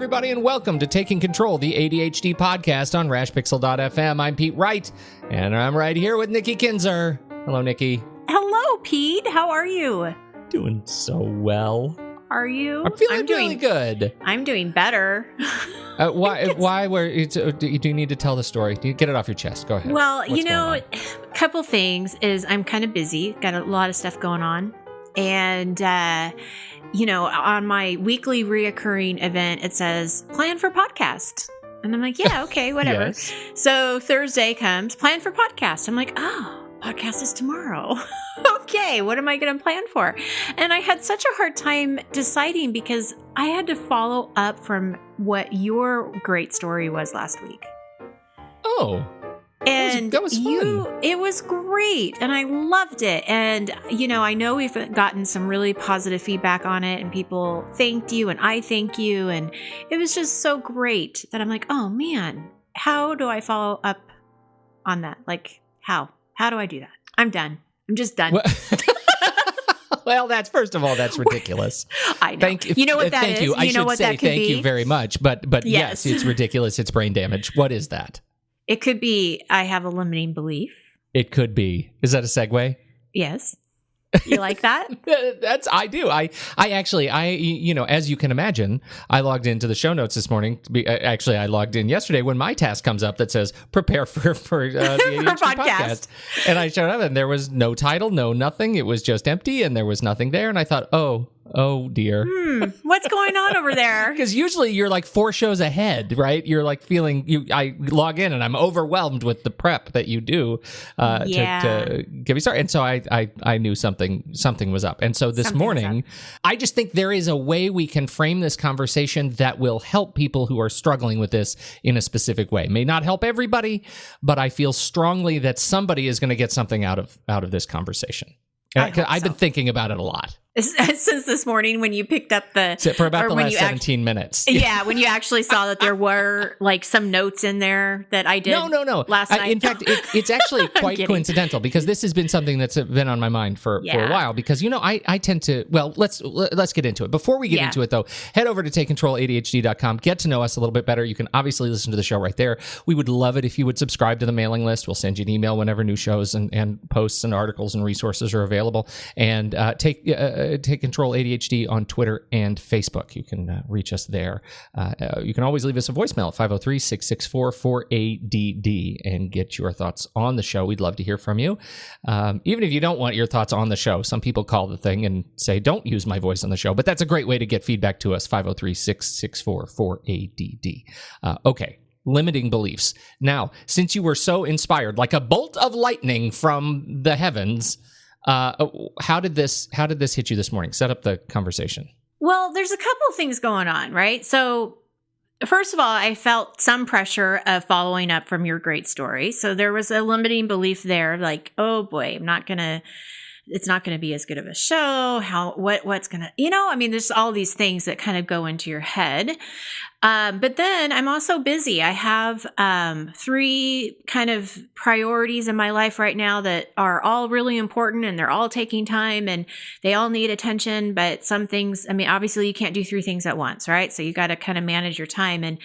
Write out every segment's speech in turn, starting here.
everybody, and welcome to Taking Control, the ADHD podcast on rashpixel.fm. I'm Pete Wright, and I'm right here with Nikki Kinzer. Hello, Nikki. Hello, Pete. How are you? Doing so well. Are you? I'm feeling really good. I'm doing better. Why? Do you need to tell the story? Do you get it off your chest? Go ahead. Well, a couple things is I'm kind of busy. Got a lot of stuff going on. And, on my weekly reoccurring event, it says, plan for podcast. And I'm like, yeah, okay, whatever. Yes. So Thursday comes, plan for podcast. I'm like, oh, podcast is tomorrow. Okay, what am I going to plan for? And I had such a hard time deciding because I had to follow up from what your great story was last week. Oh. And that was fun. It was great, and I loved it. And, I know we've gotten some really positive feedback on it, and people thanked you, and I thank you. And it was just so great that I'm like, oh, man, how do I follow up on that? Like, how? How do I do that? I'm done. I'm just done. Well, that's ridiculous. I know. You know what that thank is? You. I should what say that could thank be? you very much, but yes, it's ridiculous. It's brain damage. What is that? It could be I have a limiting belief. It could be. Is that a segue? Yes. You like that? I do. I actually, as you can imagine, I logged into the show notes this morning. I logged in yesterday when my task comes up that says prepare for the ADHD podcast. And I showed up and there was no title, no nothing. It was just empty and there was nothing there. And I thought, oh dear. What's going on over there? Because usually you're like 4 shows ahead, right? You're like I log in and I'm overwhelmed with the prep that you do to get me started. And so I knew something was up. And so this morning, I just think there is a way we can frame this conversation that will help people who are struggling with this in a specific way. May not help everybody, but I feel strongly that somebody is going to get something out of this conversation. I've been thinking about it a lot. Since this morning when you picked up for about the last 17 minutes. Yeah, when you actually saw that there were like some notes in there that I did last night. In fact, it's actually quite coincidental because this has been something that's been on my mind for a while because, I tend to, let's get into it. Before we get into it though, head over to takecontroladhd.com, get to know us a little bit better. You can obviously listen to the show right there. We would love it if you would subscribe to the mailing list. We'll send you an email whenever new shows and posts and articles and resources are available. And Take Control ADHD on Twitter and Facebook. You can reach us there. You can always leave us a voicemail at 503-664-4ADD and get your thoughts on the show. We'd love to hear from you. Even if you don't want your thoughts on the show, some people call the thing and say, don't use my voice on the show, but that's a great way to get feedback to us, 503-664-4ADD. Okay. Limiting beliefs. Now, since you were so inspired, like a bolt of lightning from the heavens, how did this hit you this morning? Set up the conversation. Well, there's a couple things going on, right? So first of all, I felt some pressure of following up from your great story. So there was a limiting belief there, like, oh boy, it's not going to be as good of a show. What's going to, there's all these things that kind of go into your head. But then I'm also busy. I have 3 kind of priorities in my life right now that are all really important and they're all taking time and they all need attention. But some things, obviously you can't do 3 things at once, right? So you got to kind of manage your time. And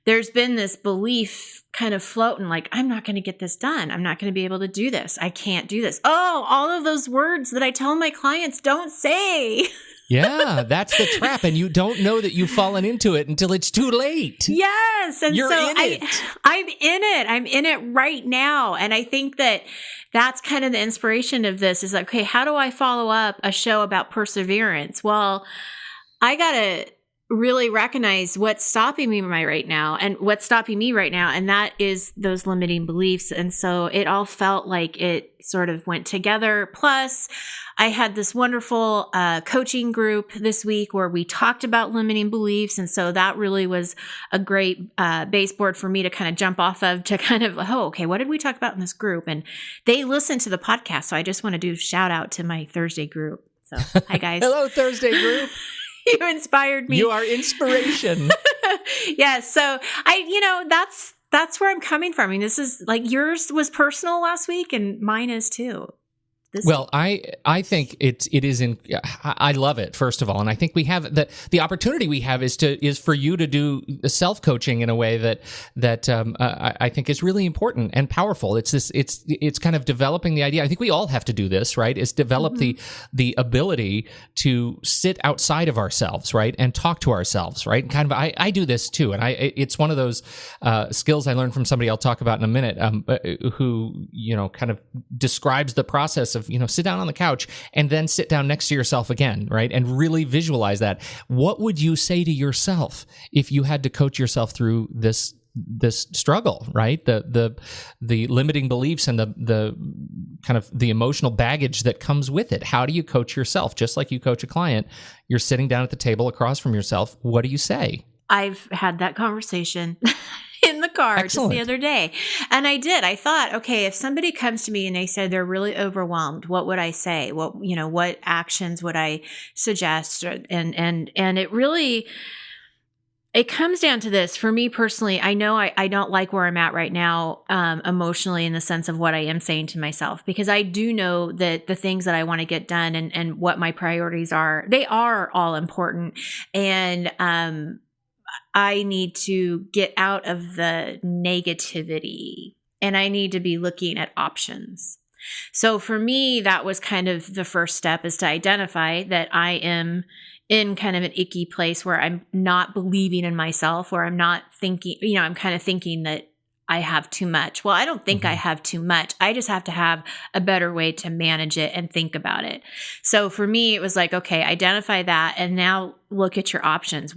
there's been this belief kind of floating like, I'm not going to get this done. I'm not going to be able to do this. I can't do this. Oh, all of those words that I tell my clients don't say. Yeah, that's the trap. And you don't know that you've fallen into it until it's too late. Yes. And You're so in it. I'm in it. I'm in it right now. And I think that that's kind of the inspiration of this is like, okay, how do I follow up a show about perseverance? Well, I got to really recognize what's stopping me right now. And that is those limiting beliefs. And so it all felt like it sort of went together. Plus, I had this wonderful coaching group this week where we talked about limiting beliefs. And so that really was a great baseboard for me to kind of jump off of to kind of, okay, what did we talk about in this group? And they listened to the podcast. So I just want to do a shout out to my Thursday group. So hi, guys. Hello, Thursday group. You inspired me. You are inspiration. Yeah. So that's where I'm coming from. This is like yours was personal last week and mine is too. Well, I think it is I love it, first of all, and I think we have the opportunity we have is for you to do self-coaching in a way that I think is really important and powerful. It's kind of developing the idea. I think we all have to do this, right? Is develop the ability to sit outside of ourselves, right, and talk to ourselves, right? And kind of I do this too, and it's one of those skills I learned from somebody I'll talk about in a minute, who kind of describes the process of sit down on the couch and then sit down next to yourself again, right? And really visualize that. What would you say to yourself if you had to coach yourself through this struggle, right? The limiting beliefs and the kind of the emotional baggage that comes with it. How do you coach yourself? Just like you coach a client, you're sitting down at the table across from yourself. What do you say? I've had that conversation in the car just the other day. And I thought, okay, if somebody comes to me and they say they're really overwhelmed, what would I say? What actions would I suggest? And it really, it comes down to this. For me personally, I know I don't like where I'm at right now, emotionally, in the sense of what I am saying to myself, because I do know that the things that I want to get done and what my priorities are, they are all important. And, I need to get out of the negativity and I need to be looking at options. So for me, that was kind of the first step, is to identify that I am in kind of an icky place where I'm not believing in myself, or I'm not thinking, I'm kind of thinking that I have too much. Well, I don't think I have too much. I just have to have a better way to manage it and think about it. So for me, it was like, okay, identify that and now look at your options.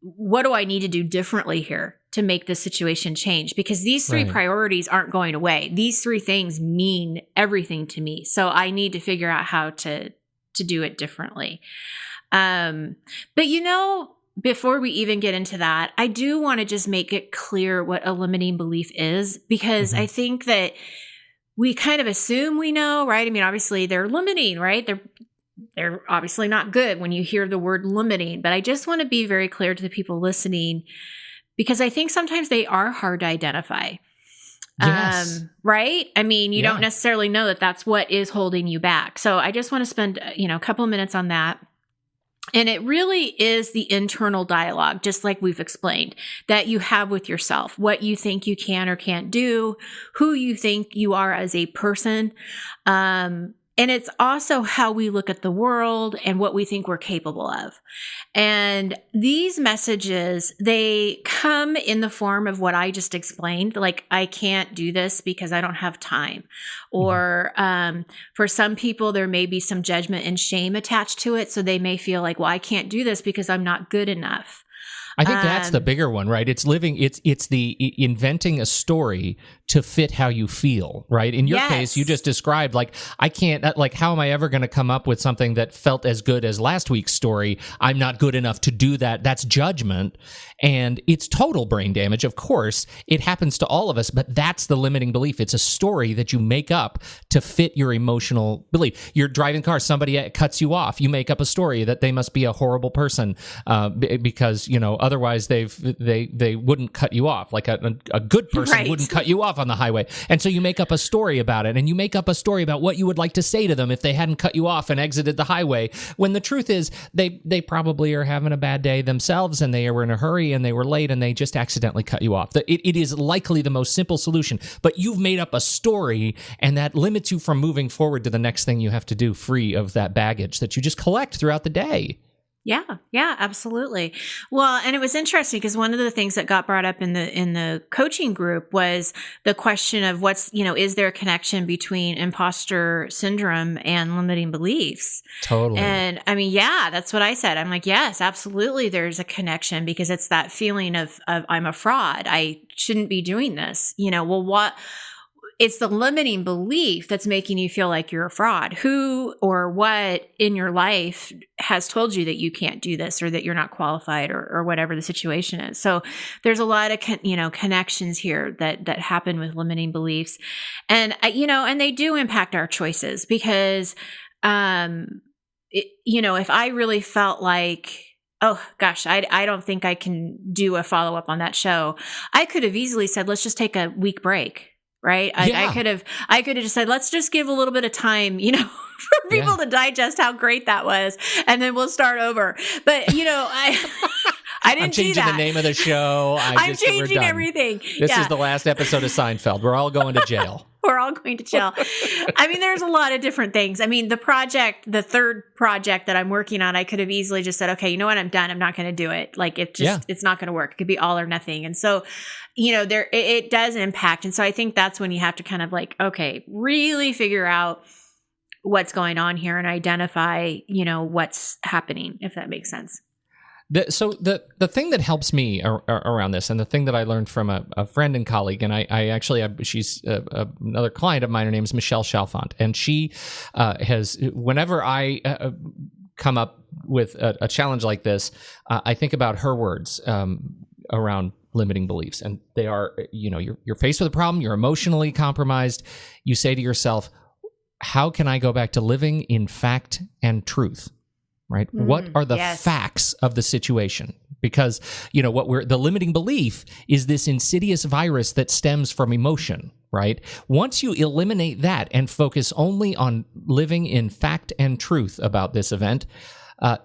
What do I need to do differently here to make this situation change? Because these three priorities aren't going away. These three things mean everything to me. So I need to figure out how to do it differently. But before we even get into that, I do want to just make it clear what a limiting belief is, because I think that we kind of assume we know, right? I mean, obviously they're limiting, right? They're obviously not good when you hear the word limiting, but I just want to be very clear to the people listening, because I think sometimes they are hard to identify. Yes. Right? I mean, you don't necessarily know that that's what is holding you back. So I just want to spend, a couple of minutes on that. And it really is the internal dialogue, just like we've explained, that you have with yourself, what you think you can or can't do, who you think you are as a person. And it's also how we look at the world and what we think we're capable of. And these messages, they come in the form of what I just explained, like, I can't do this because I don't have time. Or for some people, there may be some judgment and shame attached to it. So they may feel like, well, I can't do this because I'm not good enough. I think that's the bigger one, right? It's the inventing a story to fit how you feel, right? In your case, you just described, like, I can't, like, how am I ever going to come up with something that felt as good as last week's story? I'm not good enough to do that. That's judgment. And it's total brain damage. Of course, it happens to all of us, but that's the limiting belief. It's a story that you make up to fit your emotional belief. You're driving cars, somebody cuts you off. You make up a story that they must be a horrible person because, otherwise they wouldn't cut you off. Like a good person wouldn't cut you off on the highway. And so you make up a story about it, and you make up a story about what you would like to say to them if they hadn't cut you off and exited the highway, when the truth is they probably are having a bad day themselves, and they were in a hurry and they were late and they just accidentally cut you off. It is likely the most simple solution, but you've made up a story, and that limits you from moving forward to the next thing you have to do, free of that baggage that you just collect throughout the day. Yeah, absolutely. Well, and it was interesting because one of the things that got brought up in the coaching group was the question of is there a connection between imposter syndrome and limiting beliefs? Totally. And I mean, that's what I said. I'm like, yes, absolutely. There's a connection, because it's that feeling of I'm a fraud. I shouldn't be doing this. It's the limiting belief that's making you feel like you're a fraud. Who or what in your life has told you that you can't do this, or that you're not qualified, or whatever the situation is? So there's a lot of, connections here that happen with limiting beliefs. And, and they do impact our choices, because, if I really felt like, oh gosh, I don't think I can do a follow-up on that show, I could have easily said, let's just take a week break. right? I could have just said, let's just give a little bit of time, for people to digest how great that was, and then we'll start over. But I didn't do that. I'm changing the name of the show. I'm changing everything. This is the last episode of Seinfeld. We're all going to jail. We're all going to jail. I mean, there's a lot of different things. I mean, the third project that I'm working on, I could have easily just said, okay, you know what? I'm done. I'm not going to do it. Like it's not going to work. It could be all or nothing. And so, it does impact. And so I think that's when you have to kind of like, okay, really figure out what's going on here and identify, what's happening, if that makes sense. So the thing that helps me around this, and the thing that I learned from a friend and colleague, and I actually she's another client of mine. Her name is Michelle Chalfant, and she has, whenever I come up with a challenge like this, I think about her words around limiting beliefs, and they are, you're faced with a problem, you're emotionally compromised, you say to yourself, how can I go back to living in fact and truth? Right? What are the facts of the situation? Because, the limiting belief is this insidious virus that stems from emotion, right? Once you eliminate that and focus only on living in fact and truth about this event,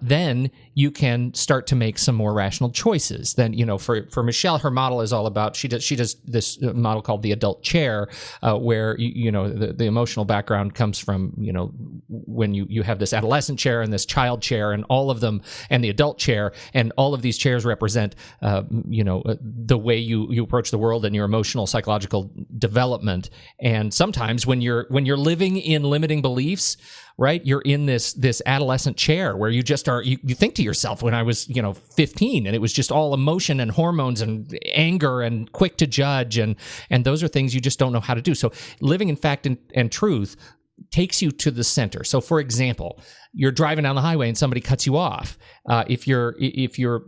then you can start to make some more rational choices. Then, for Michelle, her model is all about, she does this model called the adult chair, where, the emotional background comes from, when you have this adolescent chair and this child chair and all of them, and the adult chair, and all of these chairs represent, the way you approach the world and your emotional, psychological development. And sometimes when you're living in limiting beliefs, right, you're in this adolescent chair where you just are, you think to yourself, when I was, 15, and it was just all emotion and hormones and anger and quick to judge. And those are things you just don't know how to do. So living in fact and truth takes you to the center. So for example, you're driving down the highway and somebody cuts you off. If you're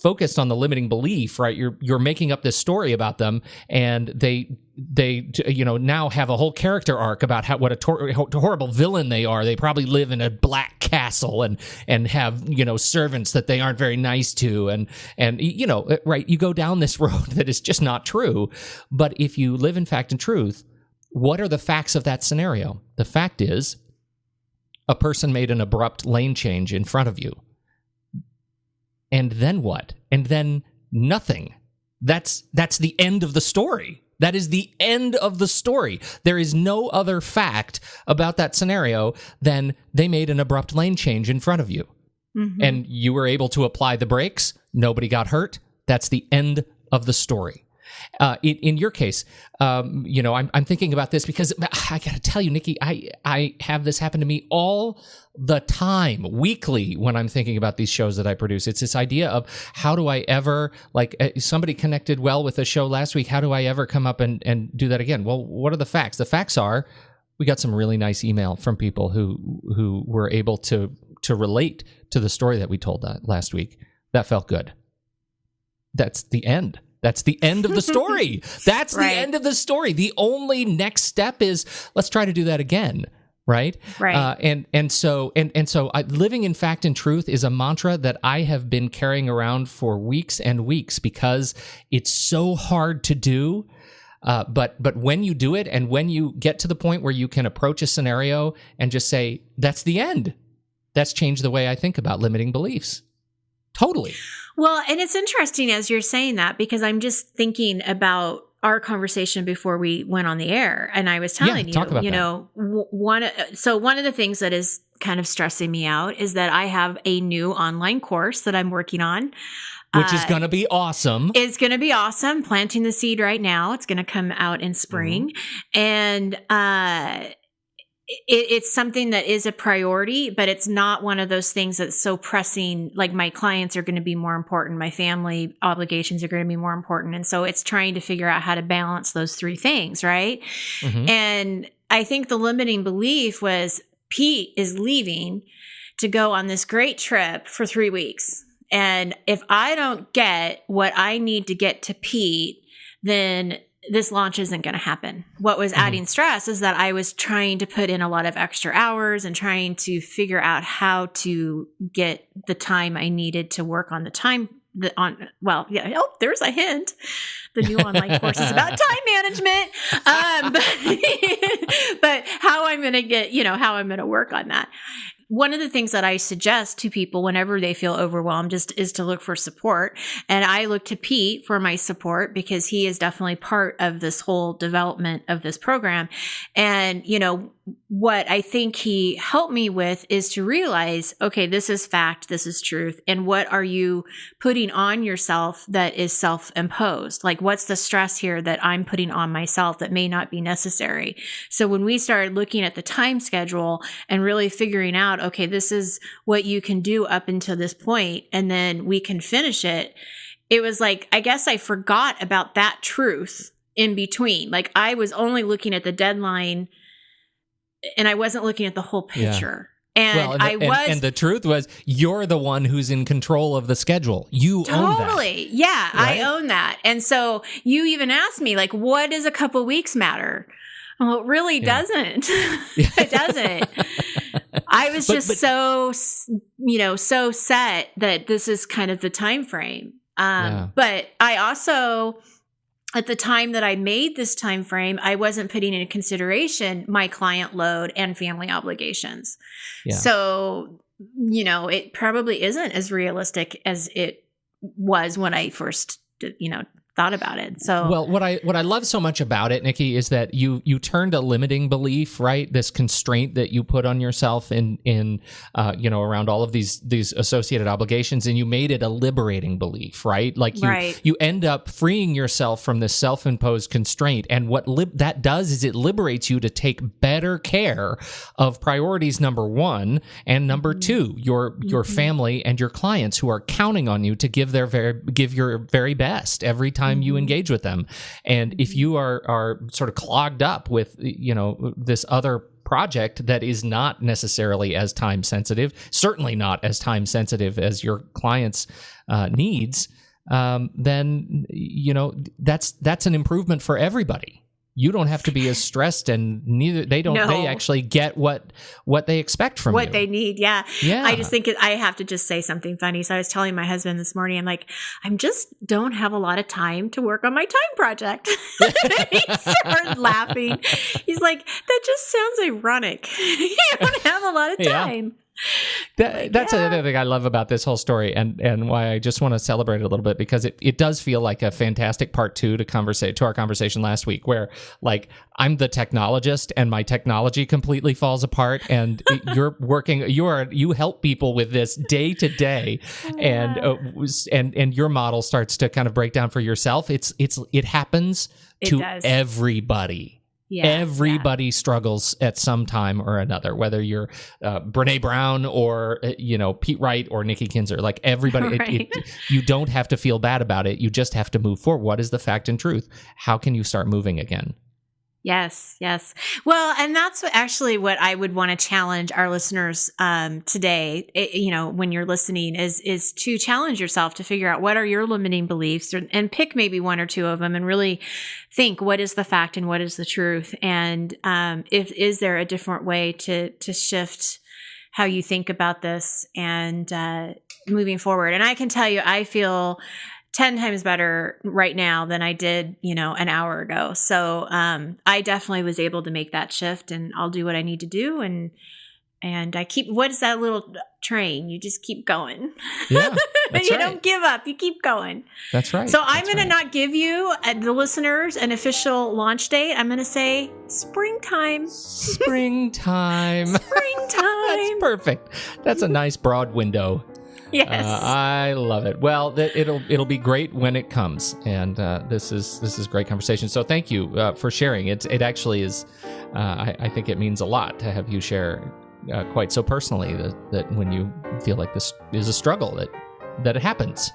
focused on the limiting belief, right, you're making up this story about them, and they now have a whole character arc about what a horrible villain they are. They probably live in a black castle and have servants that they aren't very nice to, and right, you go down this road that is just not true. But if you live in fact and truth, what are the facts of that scenario? The fact is, a person made an abrupt lane change in front of you. And then what? And then nothing. That's the end of the story. That is the end of the story. There is no other fact about that scenario than they made an abrupt lane change in front of you. Mm-hmm. And you were able to apply the brakes. Nobody got hurt. That's the end of the story. In your case, I'm thinking about this because I got to tell you, Nikki, I have this happen to me all the time, weekly, when I'm thinking about these shows that I produce. It's this idea of, how do I ever, somebody connected well with the show last week, how do I ever come up and do that again? Well, what are the facts? The facts are, we got some really nice email from people who were able to relate to the story that we told last week. That felt good. That's the end. That's the end of the story. That's right. The end of the story. The only next step is, let's try to do that again. Right. Right. And so living in fact and truth is a mantra that I have been carrying around for weeks and weeks, because it's so hard to do. But when you do it, and when you get to the point where you can approach a scenario and just say, that's the end, that's changed the way I think about limiting beliefs. Totally. Well, and it's interesting as you're saying that, because I'm just thinking about our conversation before we went on the air. And I was telling one of the things that is kind of stressing me out is that I have a new online course that I'm working on. Which is going to be awesome. It's going to be awesome. Planting the seed right now. It's going to come out in spring. Mm-hmm. And, it's something that is a priority, but it's not one of those things that's so pressing. Like, my clients are going to be more important. My family obligations are going to be more important. And so it's trying to figure out how to balance those three things, right? Mm-hmm. And I think the limiting belief was, Pete is leaving to go on this great trip for 3 weeks. And if I don't get what I need to get to Pete, then this launch isn't going to happen. What was adding stress is that I was trying to put in a lot of extra hours and trying to figure out how to get the time I needed to work on the time there's a hint. The new online course is about time management. But how I'm going to how I'm going to work on that. One of the things that I suggest to people whenever they feel overwhelmed is to look for support. And I look to Pete for my support because he is definitely part of this whole development of this program. And, what I think he helped me with is to realize, okay, this is fact, this is truth. And what are you putting on yourself that is self-imposed? Like, what's the stress here that I'm putting on myself that may not be necessary? So when we started looking at the time schedule and really figuring out, okay, this is what you can do up until this point, and then we can finish it. It was like, I guess I forgot about that truth in between. Like, I was only looking at the deadline and I wasn't looking at the whole picture. Yeah. And the truth was, you're the one who's in control of the schedule. You own that. Totally. Yeah, right? I own that. And so you even asked me, like, what does a couple weeks matter? Well, it really doesn't. It doesn't. I was so set that this is kind of the time frame. But I also, at the time that I made this time frame, I wasn't putting into consideration my client load and family obligations. Yeah. So, it probably isn't as realistic as it was when I first, thought about it. So, well, what I love so much about it, Nikki, is that you turned a limiting belief, right? This constraint that you put on yourself in around all of these associated obligations, and you made it a liberating belief, right? Like you end up freeing yourself from this self-imposed constraint, and what that does is it liberates you to take better care of priorities number one and number two, your family and your clients who are counting on you to give your very best every time you engage with them. And if you are sort of clogged up with, this other project that is not necessarily as time sensitive, certainly not as time sensitive as your client's needs, then, that's an improvement for everybody. You don't have to be as stressed, and neither they don't. No. They actually get what they expect from you. What they need, yeah. I just think I have to just say something funny. So I was telling my husband this morning, I'm like, I'm just don't have a lot of time to work on my time project. He started laughing. He's like, that just sounds ironic. You don't have a lot of time. Yeah. That's another thing I love about this whole story, and why I just want to celebrate it a little bit, because it does feel like a fantastic part two to our conversation last week, where like I'm the technologist and my technology completely falls apart, and you help people with this day to day, and your model starts to kind of break down for yourself. It happens to everybody. Yeah, everybody struggles at some time or another, whether you're Brene Brown or Pete Wright or Nikki Kinzer. Like everybody, right. You don't have to feel bad about it. You just have to move forward. What is the fact and truth? How can you start moving again? Yes. Well, and that's actually what I would want to challenge our listeners today. When you're listening, is to challenge yourself to figure out what are your limiting beliefs, and pick maybe one or two of them, and really think what is the fact and what is the truth, and is there a different way to shift how you think about this and moving forward. And I can tell you, I feel 10 times better right now than I did, an hour ago. So I definitely was able to make that shift, and I'll do what I need to do. And I keep, what is that little train? You just keep going. Yeah, that's you don't give up. You keep going. That's right. So I'm going to not give you, the listeners, an official launch date. I'm going to say springtime. Springtime. That's perfect. That's a nice broad window. Yes, I love it. Well, it'll be great when it comes, and this is great conversation. So thank you for sharing. It actually is. I think it means a lot to have you share quite so personally that when you feel like this is a struggle, that it happens,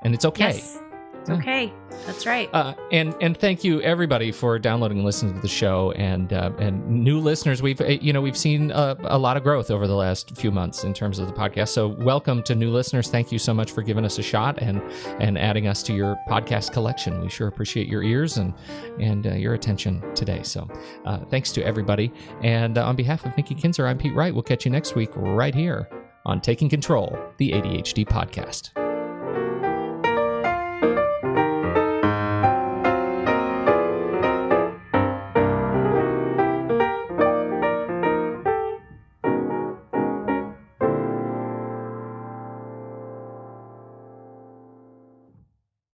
and it's okay. Yes. It's okay. That's right. And thank you everybody for downloading and listening to the show, and new listeners. We've seen a lot of growth over the last few months in terms of the podcast. So welcome to new listeners. Thank you so much for giving us a shot and adding us to your podcast collection. We sure appreciate your ears and your attention today. So thanks to everybody. And on behalf of Nikki Kinzer, I'm Pete Wright. We'll catch you next week right here on Taking Control, the ADHD podcast.